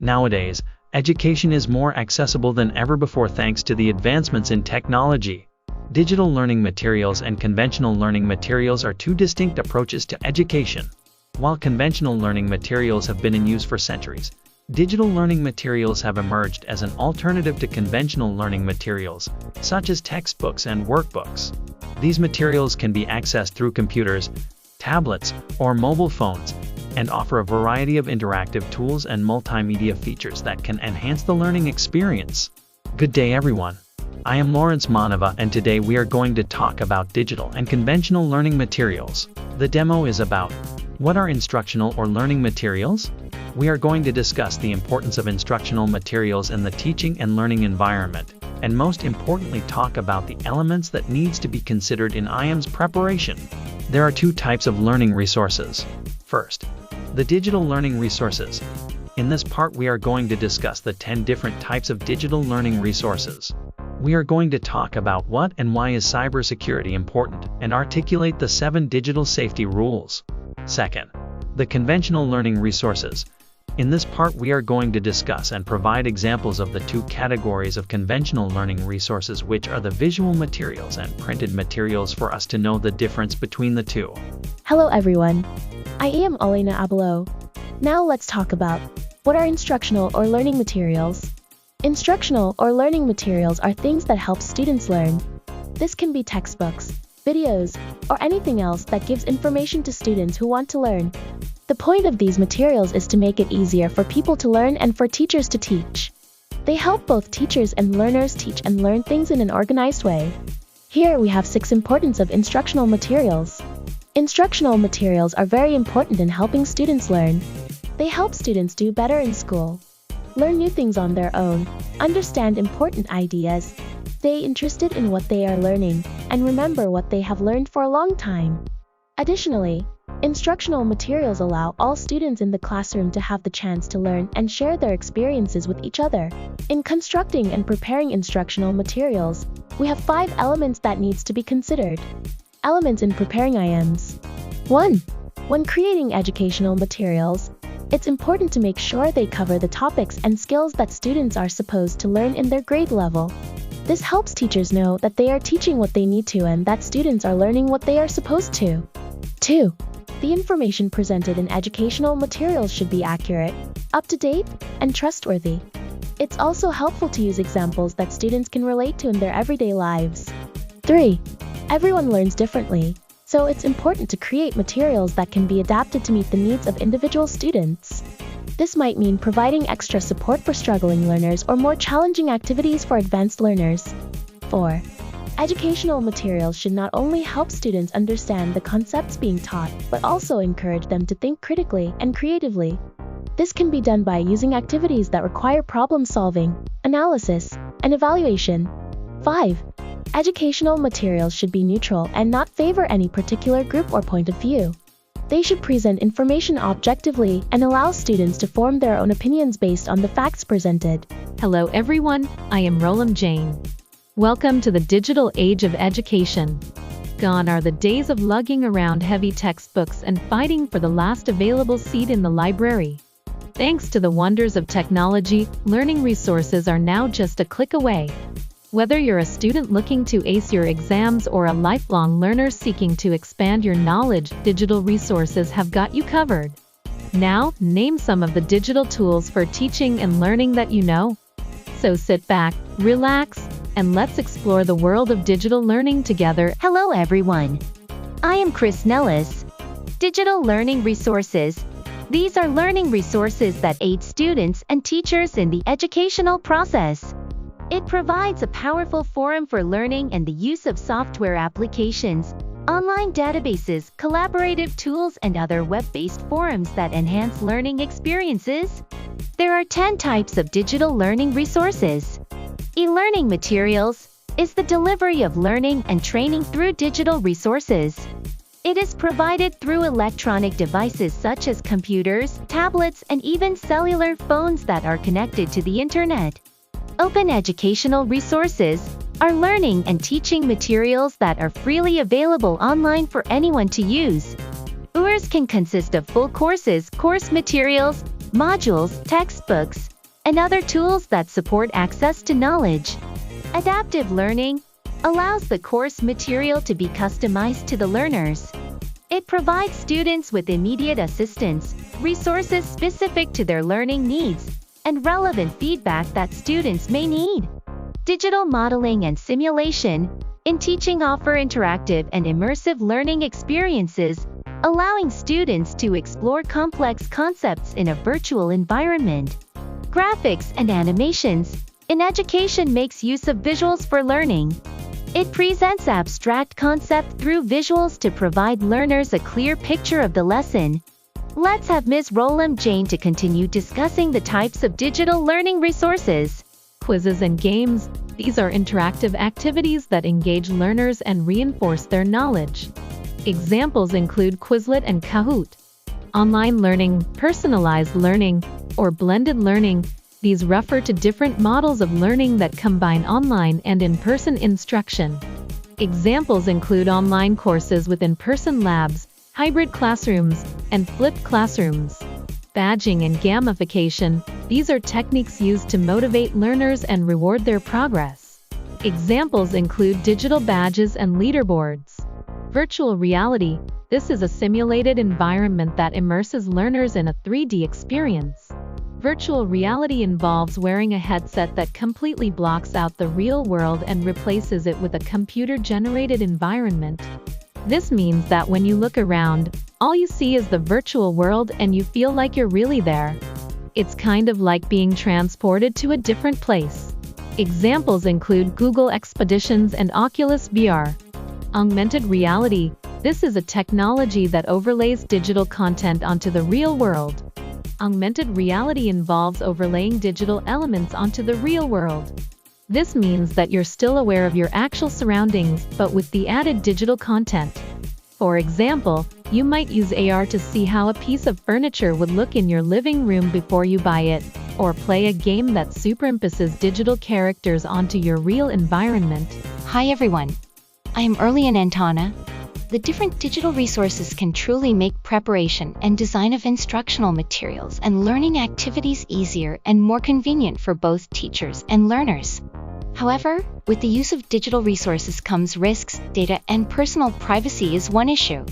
Nowadays, education is more accessible than ever before thanks to the advancements in technology. Digital learning materials and conventional learning materials are two distinct approaches to education. While conventional learning materials have been in use for centuries, digital learning materials have emerged as an alternative to conventional learning materials, such as textbooks and workbooks. These materials can be accessed through computers, tablets, or mobile phones, and offer a variety of interactive tools and multimedia features that can enhance the learning experience. Good day everyone. I am Lawrence Manava, and today we are going to talk about digital and conventional learning materials. The demo is about what are instructional or learning materials? We are going to discuss the importance of instructional materials in the teaching and learning environment, and most importantly talk about the elements that needs to be considered in IM's preparation. There are two types of learning resources. First, the digital learning resources. In this part we are going to discuss the 10 different types of digital learning resources. We are going to talk about what and why is cybersecurity important and articulate the 7 digital safety rules. Second, the conventional learning resources. In this part we are going to discuss and provide examples of the two categories of conventional learning resources, which are the visual materials and printed materials, for us to know the difference between the two. Hello everyone. I am Alina Abelo. Now let's talk about what are instructional or learning materials. Instructional or learning materials are things that help students learn. This can be textbooks, videos, or anything else that gives information to students who want to learn. The point of these materials is to make it easier for people to learn and for teachers to teach. They help both teachers and learners teach and learn things in an organized way. Here we have 6 importance of instructional materials. Instructional materials are very important in helping students learn. They help students do better in school, learn new things on their own, understand important ideas, stay interested in what they are learning, and remember what they have learned for a long time. Additionally, instructional materials allow all students in the classroom to have the chance to learn and share their experiences with each other. In constructing and preparing instructional materials, we have 5 elements that needs to be considered. Elements in preparing IMs. 1. When creating educational materials, it's important to make sure they cover the topics and skills that students are supposed to learn in their grade level. This helps teachers know that they are teaching what they need to and that students are learning what they are supposed to. 2. The information presented in educational materials should be accurate, up-to-date, and trustworthy. It's also helpful to use examples that students can relate to in their everyday lives. 3. Everyone learns differently, so it's important to create materials that can be adapted to meet the needs of individual students. This might mean providing extra support for struggling learners or more challenging activities for advanced learners. 4. Educational materials should not only help students understand the concepts being taught, but also encourage them to think critically and creatively. This can be done by using activities that require problem-solving, analysis, and evaluation. 5. Educational materials should be neutral and not favor any particular group or point of view. They should present information objectively and allow students to form their own opinions based on the facts presented. Hello everyone, I am Roland Jane. Welcome to the digital age of education. Gone are the days of lugging around heavy textbooks and fighting for the last available seat in the library. Thanks to the wonders of technology, learning resources are now just a click away. Whether you're a student looking to ace your exams or a lifelong learner seeking to expand your knowledge, digital resources have got you covered. Now, name some of the digital tools for teaching and learning that you know. So sit back, relax, and let's explore the world of digital learning together. Hello everyone. I am Chris Nellis. Digital Learning Resources. These are learning resources that aid students and teachers in the educational process. It provides a powerful forum for learning and the use of software applications, online databases, collaborative tools, and other web-based forums that enhance learning experiences. There are 10 types of digital learning resources. E-learning materials is the delivery of learning and training through digital resources. It is provided through electronic devices such as computers, tablets, and even cellular phones that are connected to the internet. Open educational resources are learning and teaching materials that are freely available online for anyone to use. OERs can consist of full courses, course materials, modules, textbooks, and other tools that support access to knowledge. Adaptive learning allows the course material to be customized to the learners. It provides students with immediate assistance, resources specific to their learning needs, and relevant feedback that students may need. Digital modeling and simulation in teaching offer interactive and immersive learning experiences, allowing students to explore complex concepts in a virtual environment. Graphics and animations in education makes use of visuals for learning. It presents abstract concept through visuals to provide learners a clear picture of the lesson. Let's have Ms. Rolam Jane to continue discussing the types of digital learning resources. Quizzes and games. These are interactive activities that engage learners and reinforce their knowledge. Examples include Quizlet and Kahoot. Online learning, personalized learning, or blended learning. These refer to different models of learning that combine online and in-person instruction. Examples include online courses with in-person labs, hybrid classrooms, and flipped classrooms. Badging and gamification. These are techniques used to motivate learners and reward their progress. Examples include digital badges and leaderboards. Virtual reality. This is a simulated environment that immerses learners in a 3D experience. Virtual reality involves wearing a headset that completely blocks out the real world and replaces it with a computer-generated environment. This means that when you look around, all you see is the virtual world and you feel like you're really there. It's kind of like being transported to a different place. Examples include Google Expeditions and Oculus VR. Augmented reality. This is a technology that overlays digital content onto the real world. Augmented reality involves overlaying digital elements onto the real world. This means that you're still aware of your actual surroundings, but with the added digital content. For example, you might use AR to see how a piece of furniture would look in your living room before you buy it, or play a game that superimposes digital characters onto your real environment. Hi everyone, I am Erlian Antana. The different digital resources can truly make preparation and design of instructional materials and learning activities easier and more convenient for both teachers and learners. However, with the use of digital resources comes risks. Data and personal privacy is one issue.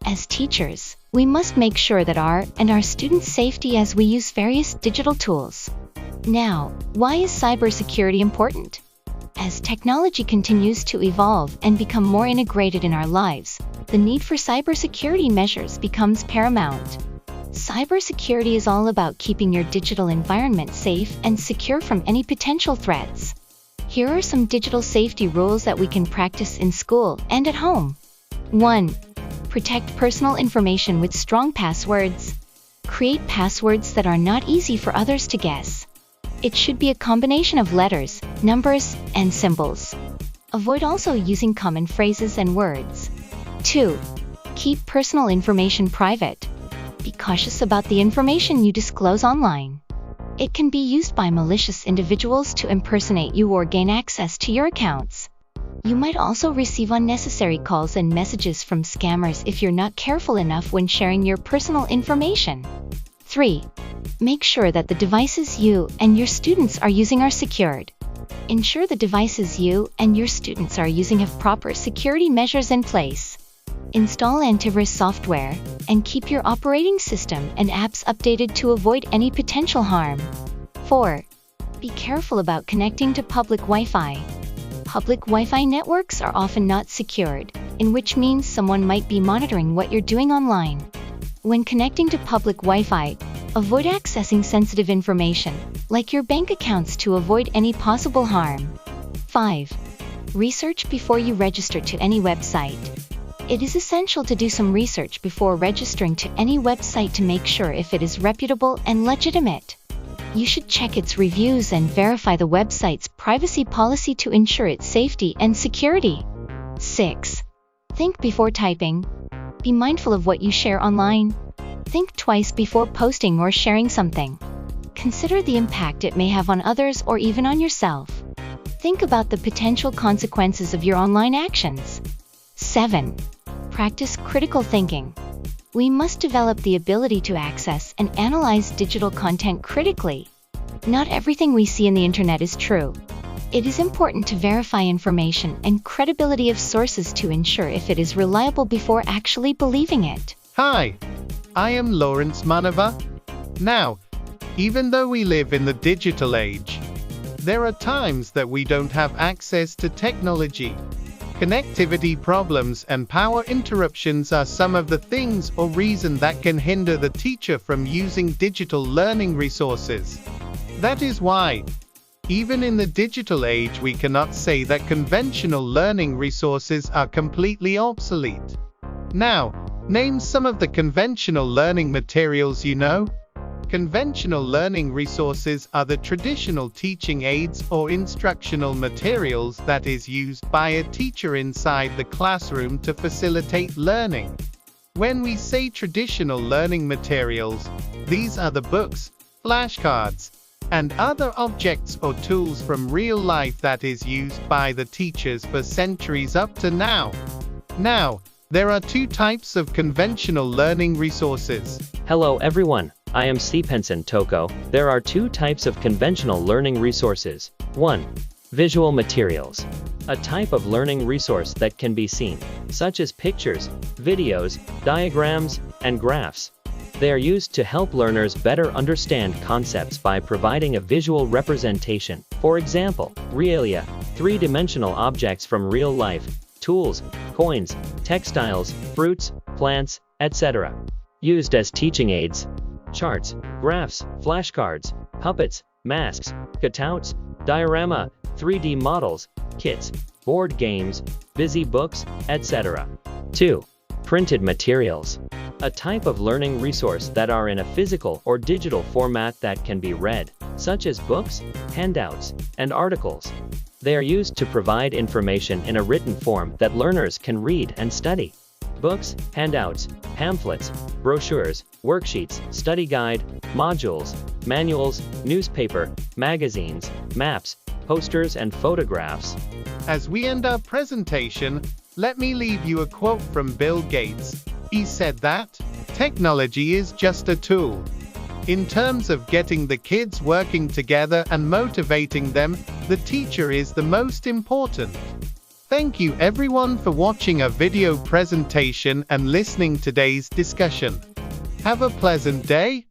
As teachers, we must make sure that our students' safety as we use various digital tools. Now, why is cybersecurity important? As technology continues to evolve and become more integrated in our lives, the need for cybersecurity measures becomes paramount. Cybersecurity is all about keeping your digital environment safe and secure from any potential threats. Here are some digital safety rules that we can practice in school and at home. 1. Protect personal information with strong passwords. Create passwords that are not easy for others to guess. It should be a combination of letters, numbers, and symbols. Avoid also using common phrases and words. 2. Keep personal information private. Be cautious about the information you disclose online. It can be used by malicious individuals to impersonate you or gain access to your accounts. You might also receive unnecessary calls and messages from scammers if you're not careful enough when sharing your personal information. 3. Make sure that the devices you and your students are using are secured. Ensure the devices you and your students are using have proper security measures in place. Install antivirus software, and keep your operating system and apps updated to avoid any potential harm. 4. Be careful about connecting to public Wi-Fi. Public Wi-Fi networks are often not secured, in which means someone might be monitoring what you're doing online. When connecting to public Wi-Fi, avoid accessing sensitive information, like your bank accounts, to avoid any possible harm. 5. Research before you register to any website. It is essential to do some research before registering to any website to make sure if it is reputable and legitimate. You should check its reviews and verify the website's privacy policy to ensure its safety and security. 6. Think before typing. Be mindful of what you share online. Think twice before posting or sharing something. Consider the impact it may have on others or even on yourself. Think about the potential consequences of your online actions. 7. Practice critical thinking. We must develop the ability to access and analyze digital content critically. Not everything we see in the internet is true. It is important to verify information and credibility of sources to ensure if it is reliable before actually believing it. Hi, I am Lawrence Manava. Now, even though we live in the digital age, there are times that we don't have access to technology. Connectivity problems and power interruptions are some of the things or reasons that can hinder the teacher from using digital learning resources. That is why, even in the digital age, we cannot say that conventional learning resources are completely obsolete. Now, name some of the conventional learning materials you know. Conventional learning resources are the traditional teaching aids or instructional materials that is used by a teacher inside the classroom to facilitate learning. When we say traditional learning materials, these are the books, flashcards, and other objects or tools from real life that is used by the teachers for centuries up to now. Now, there are two types of conventional learning resources. Hello everyone, I am Sipensen Toko. There are two types of conventional learning resources. 1. Visual materials. A type of learning resource that can be seen, such as pictures, videos, diagrams, and graphs. They are used to help learners better understand concepts by providing a visual representation. For example, realia, three-dimensional objects from real life, tools, coins, textiles, fruits, plants, etc. Used as teaching aids. Charts, graphs, flashcards, puppets, masks, cutouts, diorama, 3D models, kits, board games, busy books, etc. 2. Printed materials. A type of learning resource that are in a physical or digital format that can be read, such as books, handouts, and articles. They are used to provide information in a written form that learners can read and study. Books, handouts, pamphlets, brochures, worksheets, study guide, modules, manuals, newspaper, magazines, maps, posters, and photographs. As we end our presentation, let me leave you a quote from Bill Gates. He said that, "Technology is just a tool. In terms of getting the kids working together and motivating them, the teacher is the most important." Thank you everyone for watching our video presentation and listening today's discussion. Have a pleasant day.